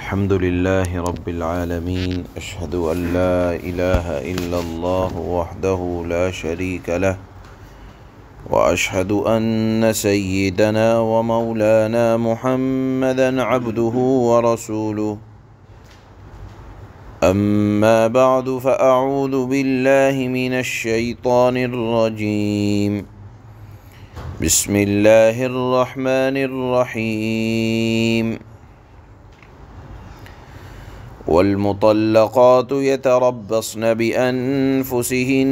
الحمد لله رب العالمين أشهد أن لا إله إلا الله وحده لا شريك له وأشهد أن سيدنا ومولانا محمدا عبده ورسوله أما بعد فأعوذ بالله من الشيطان الرجيم بسم الله الرحمن الرحيم والمطلقات يتربصن بأنفسهن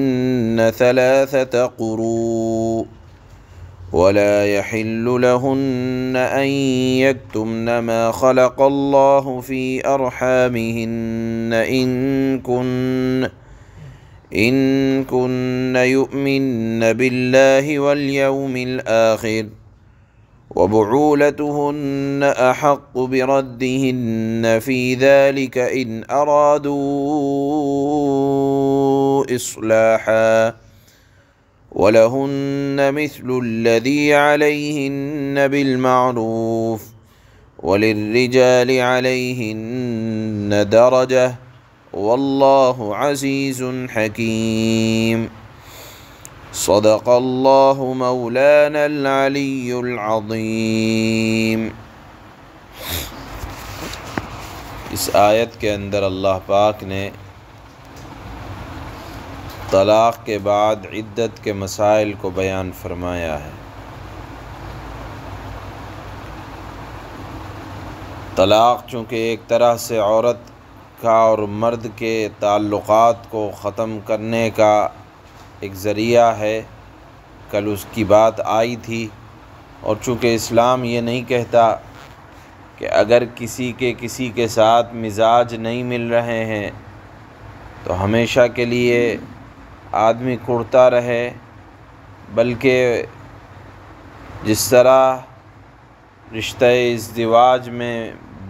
ثلاثة قروء ولا يحل لهن أن يكتمن ما خلق الله في أرحامهن إن كن يؤمن بالله واليوم الآخر وبعولتهن أحق بردهن في ذلك إن أرادوا إصلاحا ولهن مثل الذي عليهن بالمعروف وللرجال عليهن درجة والله عزيز حكيم صدق اللہ مولانا العلی العظیم۔ اس آیت کے اندر اللہ پاک نے طلاق کے بعد عدت کے مسائل کو بیان فرمایا ہے۔ طلاق چونکہ ایک طرح سے عورت کا اور مرد کے تعلقات کو ختم کرنے کا ایک ذریعہ ہے، کل اس کی بات آئی تھی، اور چونکہ اسلام یہ نہیں کہتا کہ اگر کسی کے ساتھ مزاج نہیں مل رہے ہیں تو ہمیشہ کے لیے آدمی کڑتا رہے، بلکہ جس طرح رشتہ ازدواج میں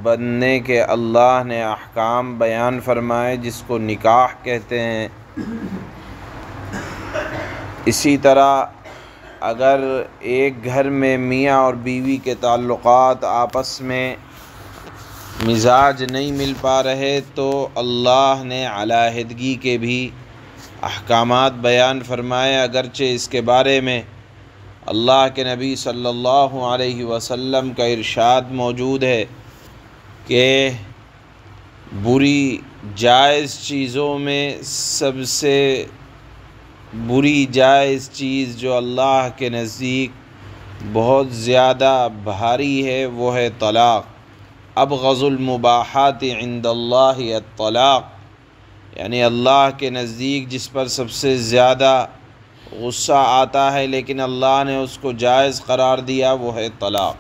بننے کے اللہ نے احکام بیان فرمائے جس کو نکاح کہتے ہیں، اسی طرح اگر ایک گھر میں میاں اور بیوی کے تعلقات آپس میں مزاج نہیں مل پا رہے تو اللہ نے علیحدگی کے بھی احکامات بیان فرمائے، اگرچہ اس کے بارے میں اللہ کے نبی صلی اللہ علیہ وسلم کا ارشاد موجود ہے کہ بری جائز چیزوں میں سب سے بری جائز چیز جو اللہ کے نزدیک بہت زیادہ بھاری ہے وہ ہے طلاق۔ ابغض المباحات عند اللہ الطلاق، یعنی اللہ کے نزدیک جس پر سب سے زیادہ غصہ آتا ہے لیکن اللہ نے اس کو جائز قرار دیا وہ ہے طلاق۔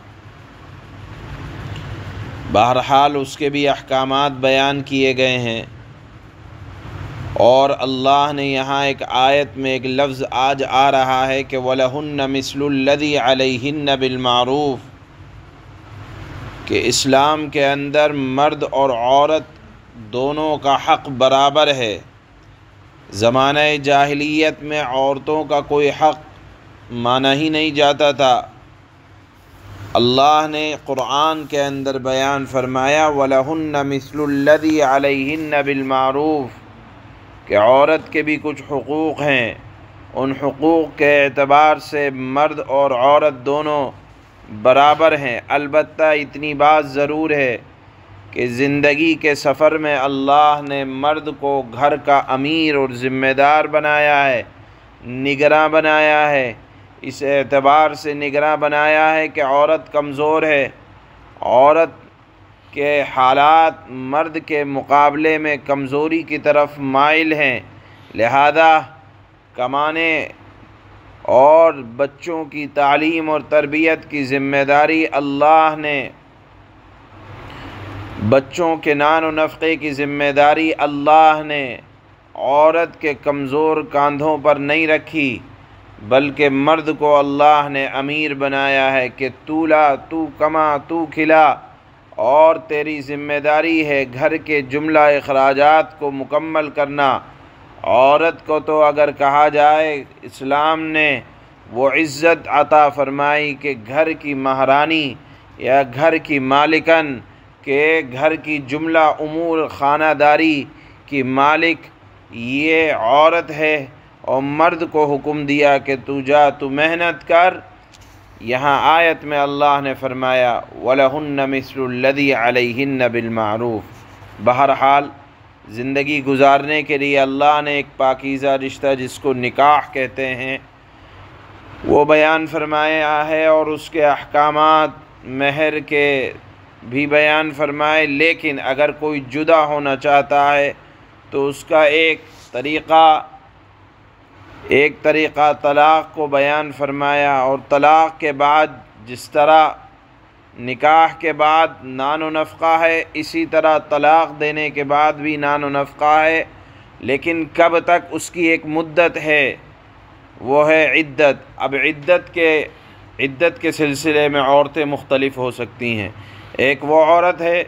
بہرحال اس کے بھی احکامات بیان کیے گئے ہیں، اور اللہ نے یہاں ایک آیت میں ایک لفظ آج آ رہا ہے کہ وَلَهُنَّ مِثْلُ الَّذِي عَلَيْهِنَّ بِالْمَعْرُوفِ، کہ اسلام کے اندر مرد اور عورت دونوں کا حق برابر ہے۔ زمانہ جاہلیت میں عورتوں کا کوئی حق مانا ہی نہیں جاتا تھا۔ اللہ نے قرآن کے اندر بیان فرمایا وَلَهُنَّ مِثْلُ الَّذِي عَلَيْهِنَّ بِالْمَعْرُوفِ، کہ عورت کے بھی کچھ حقوق ہیں، ان حقوق کے اعتبار سے مرد اور عورت دونوں برابر ہیں۔ البتہ اتنی بات ضرور ہے کہ زندگی کے سفر میں اللہ نے مرد کو گھر کا امیر اور ذمہ دار بنایا ہے، نگراں بنایا ہے۔ اس اعتبار سے نگراں بنایا ہے کہ عورت کمزور ہے، عورت کے حالات مرد کے مقابلے میں کمزوری کی طرف مائل ہیں، لہذا کمانے اور بچوں کی تعلیم اور تربیت کی ذمہ داری اللہ نے، بچوں کے نان و نفقے کی ذمہ داری اللہ نے عورت کے کمزور کاندھوں پر نہیں رکھی، بلکہ مرد کو اللہ نے امیر بنایا ہے کہ تو لا، تو کما، تو کھلا، اور تیری ذمہ داری ہے گھر کے جملہ اخراجات کو مکمل کرنا۔ عورت کو تو اگر کہا جائے اسلام نے وہ عزت عطا فرمائی کہ گھر کی مہرانی یا گھر کی مالکن کہ گھر کی جملہ امور خانہ داری کی مالک یہ عورت ہے، اور مرد کو حکم دیا کہ تو جا تو محنت کر۔ یہاں آیت میں اللہ نے فرمایا وَلَهُنَّ مِثْلُ الَّذِي عَلَيْهِنَّ بِالْمَعْرُوفِ۔ بہرحال زندگی گزارنے کے لیے اللہ نے ایک پاکیزہ رشتہ جس کو نکاح کہتے ہیں وہ بیان فرمایا ہے، اور اس کے احکامات مہر کے بھی بیان فرمائے۔ لیکن اگر کوئی جدا ہونا چاہتا ہے تو اس کا ایک طریقہ طلاق کو بیان فرمایا، اور طلاق کے بعد جس طرح نکاح کے بعد نان و نفقہ ہے اسی طرح طلاق دینے کے بعد بھی نان و نفقہ ہے، لیکن کب تک اس کی ایک مدت ہے، وہ ہے عدت۔ اب عدت کے سلسلے میں عورتیں مختلف ہو سکتی ہیں۔ ایک وہ عورت ہے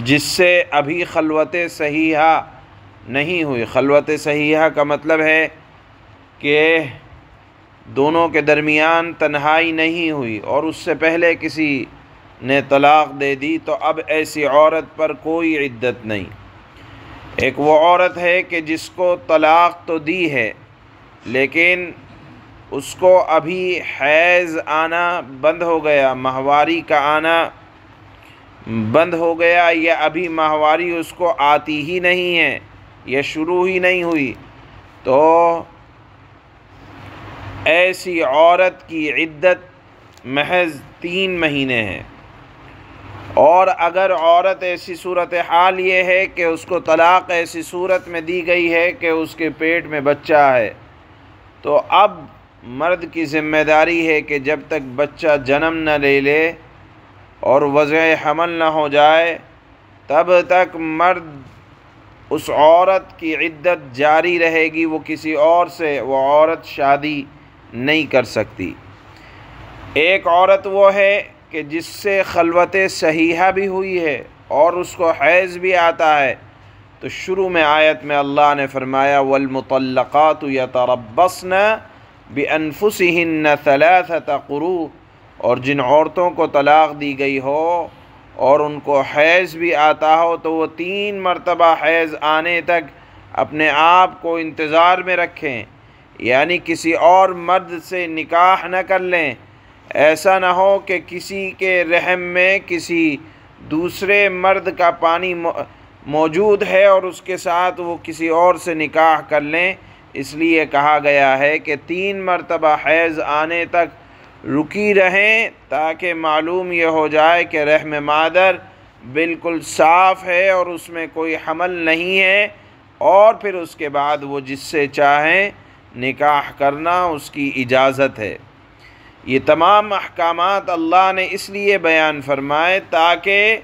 جس سے ابھی خلوت صحیحہ نہیں ہوئی۔ خلوت صحیحہ کا مطلب ہے کہ دونوں کے درمیان تنہائی نہیں ہوئی اور اس سے پہلے کسی نے طلاق دے دی، تو اب ایسی عورت پر کوئی عدت نہیں۔ ایک وہ عورت ہے کہ جس کو طلاق تو دی ہے لیکن اس کو ابھی حیض آنا بند ہو گیا، ماہواری کا آنا بند ہو گیا، یا ابھی ماہواری اس کو آتی ہی نہیں ہے یا شروع ہی نہیں ہوئی، تو ایسی عورت کی عدت محض 3 مہینے ہے۔ اور اگر عورت ایسی صورتحال یہ ہے کہ اس کو طلاق ایسی صورت میں دی گئی ہے کہ اس کے پیٹ میں بچہ ہے، تو اب مرد کی ذمہ داری ہے کہ جب تک بچہ جنم نہ لے لے اور وضع حمل نہ ہو جائے تب تک مرد اس عورت کی عدت جاری رہے گی، وہ کسی اور سے وہ عورت شادی نہیں کر سکتی۔ ایک عورت وہ ہے کہ جس سے خلوت صحیحہ بھی ہوئی ہے اور اس کو حیض بھی آتا ہے، تو شروع میں آیت میں اللہ نے فرمایا وَالْمُطَلَّقَاتُ يَتَرَبَّصْنَ بِأَنفُسِهِنَّ 3 قُرُوء، اور جن عورتوں کو طلاق دی گئی ہو اور ان کو حیض بھی آتا ہو تو وہ 3 مرتبہ حیض آنے تک اپنے آپ کو انتظار میں رکھیں، یعنی کسی اور مرد سے نکاح نہ کر لیں۔ ایسا نہ ہو کہ کسی کے رحم میں کسی دوسرے مرد کا پانی موجود ہے اور اس کے ساتھ وہ کسی اور سے نکاح کر لیں۔ اس لیے کہا گیا ہے کہ 3 مرتبہ حیض آنے تک رکی رہیں تاکہ معلوم یہ ہو جائے کہ رحم مادر بالکل صاف ہے اور اس میں کوئی حمل نہیں ہے، اور پھر اس کے بعد وہ جس سے چاہیں نکاح کرنا اس کی اجازت ہے۔ یہ تمام احکامات اللہ نے اس لیے بیان فرمائے تاکہ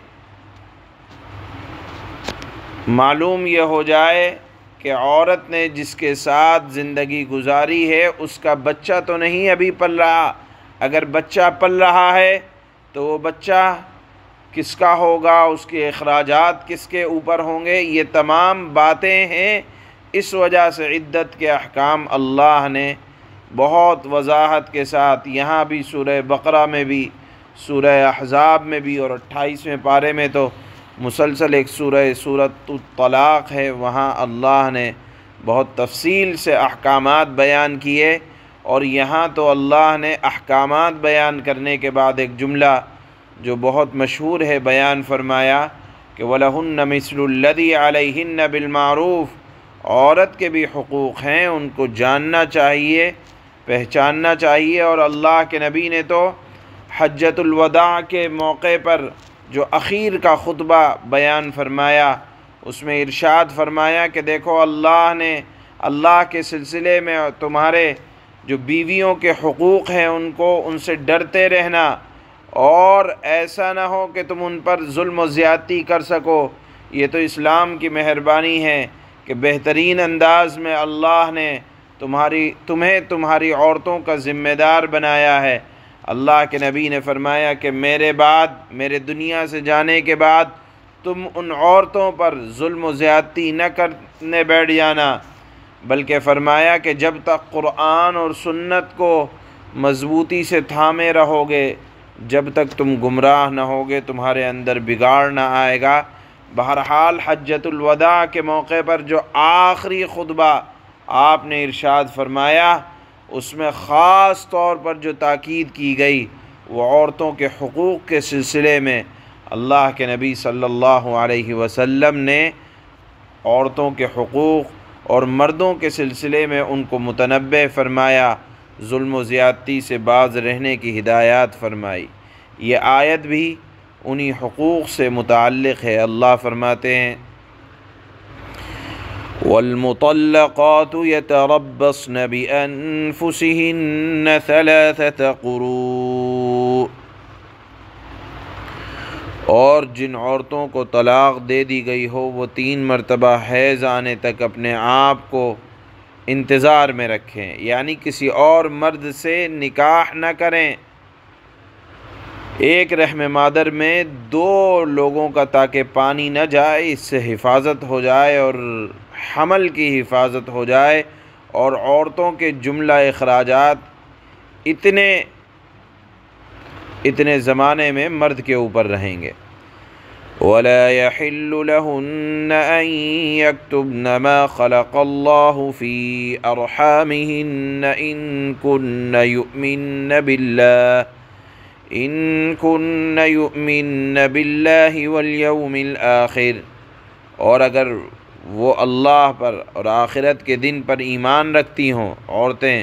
معلوم یہ ہو جائے کہ عورت نے جس کے ساتھ زندگی گزاری ہے اس کا بچہ تو نہیں ابھی پل رہا۔ اگر بچہ پل رہا ہے تو وہ بچہ کس کا ہوگا، اس کے اخراجات کس کے اوپر ہوں گے، یہ تمام باتیں ہیں۔ اس وجہ سے عدت کے احکام اللہ نے بہت وضاحت کے ساتھ یہاں بھی سورہ بقرہ میں بھی، سورہ احزاب میں بھی، اور 28ویں پارے میں تو مسلسل ایک سورۃ الطلاق ہے، وہاں اللہ نے بہت تفصیل سے احکامات بیان کیے، اور یہاں تو اللہ نے احکامات بیان کرنے کے بعد ایک جملہ جو بہت مشہور ہے بیان فرمایا کہ وَلَهُنَّ مِثْلُ الَّذِي عَلَيْهِنَّ بِالْمَعْرُوفِ، عورت کے بھی حقوق ہیں، ان کو جاننا چاہیے، پہچاننا چاہیے۔ اور اللہ کے نبی نے تو حجۃ الوداع کے موقع پر جو اخیر کا خطبہ بیان فرمایا اس میں ارشاد فرمایا کہ دیکھو اللہ کے سلسلے میں تمہارے جو بیویوں کے حقوق ہیں ان سے ڈرتے رہنا، اور ایسا نہ ہو کہ تم ان پر ظلم و زیادتی کر سکو۔ یہ تو اسلام کی مہربانی ہے کہ بہترین انداز میں اللہ نے تمہیں تمہاری عورتوں کا ذمہ دار بنایا ہے۔ اللہ کے نبی نے فرمایا کہ میرے دنیا سے جانے کے بعد تم ان عورتوں پر ظلم و زیادتی نہ کرنے بیٹھ جانا، بلکہ فرمایا کہ جب تک قرآن اور سنت کو مضبوطی سے تھامے رہو گے جب تک تم گمراہ نہ ہوگے تمہارے اندر بگاڑ نہ آئے گا۔ بہرحال حجۃ الوداع کے موقع پر جو آخری خطبہ آپ نے ارشاد فرمایا، اس میں خاص طور پر جو تاکید کی گئی وہ عورتوں کے حقوق کے سلسلے میں اللہ کے نبی صلی اللہ علیہ وسلم نے عورتوں کے حقوق اور مردوں کے سلسلے میں ان کو متنبہ فرمایا، ظلم و زیادتی سے باز رہنے کی ہدایات فرمائی۔ یہ آیت بھی انہی حقوق سے متعلق ہے۔ اللہ فرماتے ہیں وَالْمُطَلَّقَاتُ يَتَرَبَّصْنَ بِأَنفُسِهِنَّ ثَلَاثَةَ قُرُوءٍ، اور جن عورتوں کو طلاق دے دی گئی ہو وہ 3 مرتبہ حیض آنے تک اپنے آپ کو انتظار میں رکھیں، یعنی کسی اور مرد سے نکاح نہ کریں۔ ایک رحم مادر میں 2 لوگوں کا تاکہ پانی نہ جائے، اس سے حفاظت ہو جائے اور حمل کی حفاظت ہو جائے، اور عورتوں کے جملہ اخراجات اتنے زمانے میں مرد کے اوپر رہیں گے۔ وَلَا يَحِلُّ لَهُنَّ أَن يَكْتُبْنَ مَا خَلَقَ اللَّهُ فِي أَرْحَامِهِنَّ إِن كُنَّ يُؤْمِنَّ بِاللَّهِ وَالْيَوْمِ الْآخِرِ، اور اگر وہ اللہ پر اور آخرت کے دن پر ایمان رکھتی ہوں عورتیں،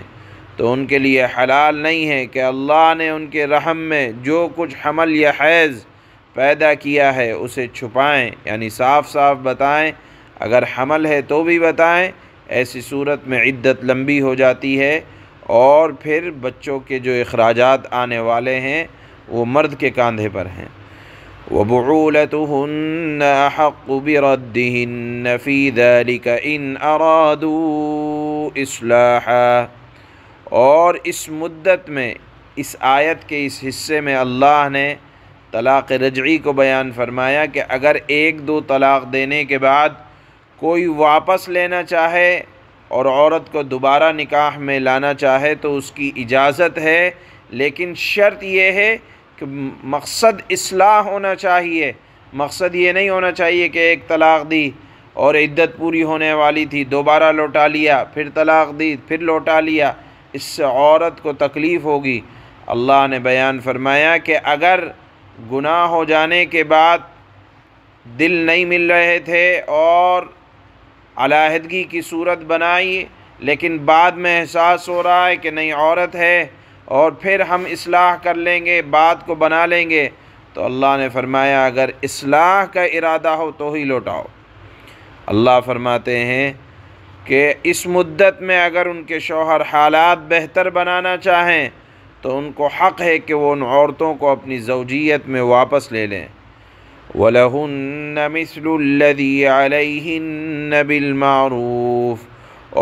تو ان کے لیے حلال نہیں ہے کہ اللہ نے ان کے رحم میں جو کچھ حمل یا حیض پیدا کیا ہے اسے چھپائیں، یعنی صاف صاف بتائیں۔ اگر حمل ہے تو بھی بتائیں، ایسی صورت میں عدت لمبی ہو جاتی ہے، اور پھر بچوں کے جو اخراجات آنے والے ہیں وہ مرد کے کاندھے پر ہیں۔ وَبُعُولَتُهُنَّ أَحَقُّ بِرَدِّهِنَّ فِي ذَلِكَ إِنْ أَرَادُوا إِصْلَاحًا، اور اس مدت میں، اس آیت کے اس حصے میں اللہ نے طلاق رجعی کو بیان فرمایا کہ اگر 1-2 طلاق دینے کے بعد کوئی واپس لینا چاہے اور عورت کو دوبارہ نکاح میں لانا چاہے تو اس کی اجازت ہے، لیکن شرط یہ ہے کہ مقصد اصلاح ہونا چاہیے۔ مقصد یہ نہیں ہونا چاہیے کہ 1 طلاق دی اور عدت پوری ہونے والی تھی، دوبارہ لوٹا لیا، پھر طلاق دی، پھر لوٹا لیا، اس سے عورت کو تکلیف ہوگی۔ اللہ نے بیان فرمایا کہ اگر گناہ ہو جانے کے بعد دل نہیں مل رہے تھے اور علیحدگی کی صورت بنائی، لیکن بعد میں احساس ہو رہا ہے کہ نہیں عورت ہے اور پھر ہم اصلاح کر لیں گے، بات کو بنا لیں گے، تو اللہ نے فرمایا اگر اصلاح کا ارادہ ہو تو ہی لوٹاؤ۔ اللہ فرماتے ہیں کہ اس مدت میں اگر ان کے شوہر حالات بہتر بنانا چاہیں تو ان کو حق ہے کہ وہ ان عورتوں کو اپنی زوجیت میں واپس لے لیں۔ وَلَهُنَّ مِثْلُ الَّذِي عَلَيْهِنَّ بِالْمَعْرُوفِ،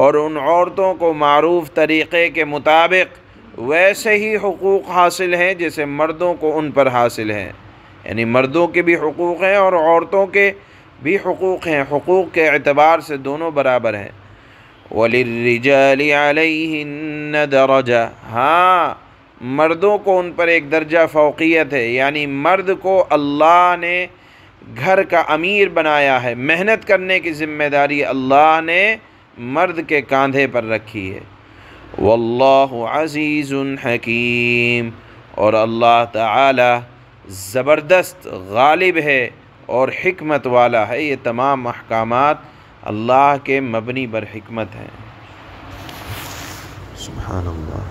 اور ان عورتوں کو معروف طریقے کے مطابق ویسے ہی حقوق حاصل ہیں جیسے مردوں کو ان پر حاصل ہیں، یعنی مردوں کے بھی حقوق ہیں اور عورتوں کے بھی حقوق ہیں، حقوق کے اعتبار سے دونوں برابر ہیں۔ وَلِلرِّجَالِ عَلَيْهِنَّ دَرَجَةٌ، ہاں مردوں کو ان پر ایک درجہ فوقیت ہے، یعنی مرد کو اللہ نے گھر کا امیر بنایا ہے، محنت کرنے کی ذمہ داری اللہ نے مرد کے کاندھے پر رکھی ہے۔ واللہ عزیز حکیم، اور اللہ تعالی زبردست غالب ہے اور حکمت والا ہے۔ یہ تمام احکامات اللہ کے مبنی بر حکمت ہیں۔ سبحان اللہ۔